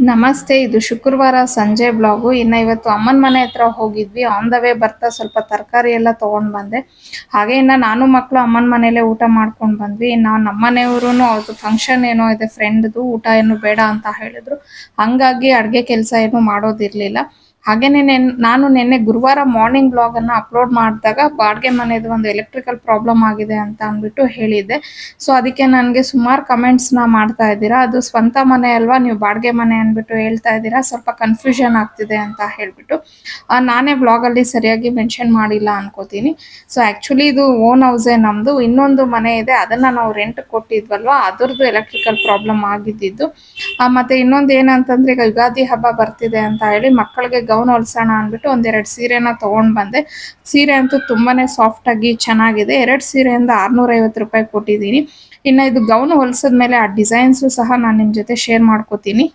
ನಮಸ್ತೆ. ಇದು ಶುಕ್ರವಾರ ಸಂಜೆ ಬ್ಲಾಗು. ಇವತ್ತು ಅಮ್ಮನ ಮನೆ ಹತ್ರ ಹೋಗಿದ್ವಿ. ಆನ್ ದ ವೇ ಬರ್ತಾ ಸ್ವಲ್ಪ ತರಕಾರಿ ಎಲ್ಲ ತೊಗೊಂಡು ಬಂದೆ. ಹಾಗೆ ನಾನು ಮಕ್ಕಳು ಅಮ್ಮನ ಮನೇಲೇ ಊಟ ಮಾಡ್ಕೊಂಡು ಬಂದ್ವಿ. ನಮ್ಮ ಮನೆಯವ್ರೂ ಅವ್ರದ್ದು ಫಂಕ್ಷನ್ ಏನೋ ಇದೆ ಫ್ರೆಂಡ್ದು, ಊಟ ಏನು ಬೇಡ ಅಂತ ಹೇಳಿದ್ರು. ಹಾಗಾಗಿ ಅಡುಗೆ ಕೆಲಸ ಏನು ಮಾಡೋದಿರಲಿಲ್ಲ. ಹಾಗೇನೆ ನಾನು ನಿನ್ನೆ ಗುರುವಾರ ಮಾರ್ನಿಂಗ್ ಬ್ಲಾಗನ್ನು ಅಪ್ಲೋಡ್ ಮಾಡಿದಾಗ ಬಾಡಿಗೆ ಮನೆದು ಒಂದು ಎಲೆಕ್ಟ್ರಿಕಲ್ ಪ್ರಾಬ್ಲಮ್ ಆಗಿದೆ ಅಂತ ಅಂದ್ಬಿಟ್ಟು ಹೇಳಿದ್ದೆ. ಸೊ ಅದಕ್ಕೆ ನನಗೆ ಸುಮಾರು ಕಮೆಂಟ್ಸ್ನ ಮಾಡ್ತಾ ಇದ್ದೀರಾ, ಅದು ಸ್ವಂತ ಮನೆ ಅಲ್ವಾ, ನೀವು ಬಾಡಿಗೆ ಮನೆ ಅಂದ್ಬಿಟ್ಟು ಹೇಳ್ತಾ ಇದ್ದೀರಾ, ಸ್ವಲ್ಪ ಕನ್ಫ್ಯೂಷನ್ ಆಗ್ತಿದೆ ಅಂತ ಹೇಳ್ಬಿಟ್ಟು ನಾನೇ ಬ್ಲಾಗಲ್ಲಿ ಸರಿಯಾಗಿ ಮೆನ್ಷನ್ ಮಾಡಿಲ್ಲ ಅನ್ಕೋತೀನಿ. ಸೊ ಆ್ಯಕ್ಚುಲಿ ಇದು ಓನ್ ಹೌಸೇ ನಮ್ಮದು. ಇನ್ನೊಂದು ಮನೆ ಇದೆ, ಅದನ್ನು ನಾವು ರೆಂಟ್ ಕೊಟ್ಟಿದ್ವಲ್ವ, ಅದರದ್ದು ಎಲೆಕ್ಟ್ರಿಕಲ್ ಪ್ರಾಬ್ಲಮ್ ಆಗಿದ್ದಿದ್ದು. ಮತ್ತು ಇನ್ನೊಂದು ಏನಂತಂದರೆ, ಈಗ ಯುಗಾದಿ ಹಬ್ಬ ಬರ್ತಿದೆ ಅಂತ ಹೇಳಿ ಮಕ್ಕಳಿಗೆ ಗೌನ್ ಹೊಲ್ಸೋಣ ಅಂದ್ಬಿಟ್ಟು ಒಂದೆರಡು ಸೀರೆನ ತೊಗೊಂಡು ಬಂದೆ. ಸೀರೆ ಅಂತೂ ತುಂಬಾ ಸಾಫ್ಟಾಗಿ ಚೆನ್ನಾಗಿದೆ. 2 ಸೀರೆಯಿಂದ 650 ರೂಪಾಯಿ ಕೊಟ್ಟಿದ್ದೀನಿ. ಇನ್ನು ಇದು ಗೌನ್ ಹೊಲ್ಸಿದ್ಮೇಲೆ ಆ ಡಿಸೈನ್ಸು ಸಹ ನಾನು ನಿಮ್ಮ ಜೊತೆ ಶೇರ್ ಮಾಡ್ಕೋತೀನಿ.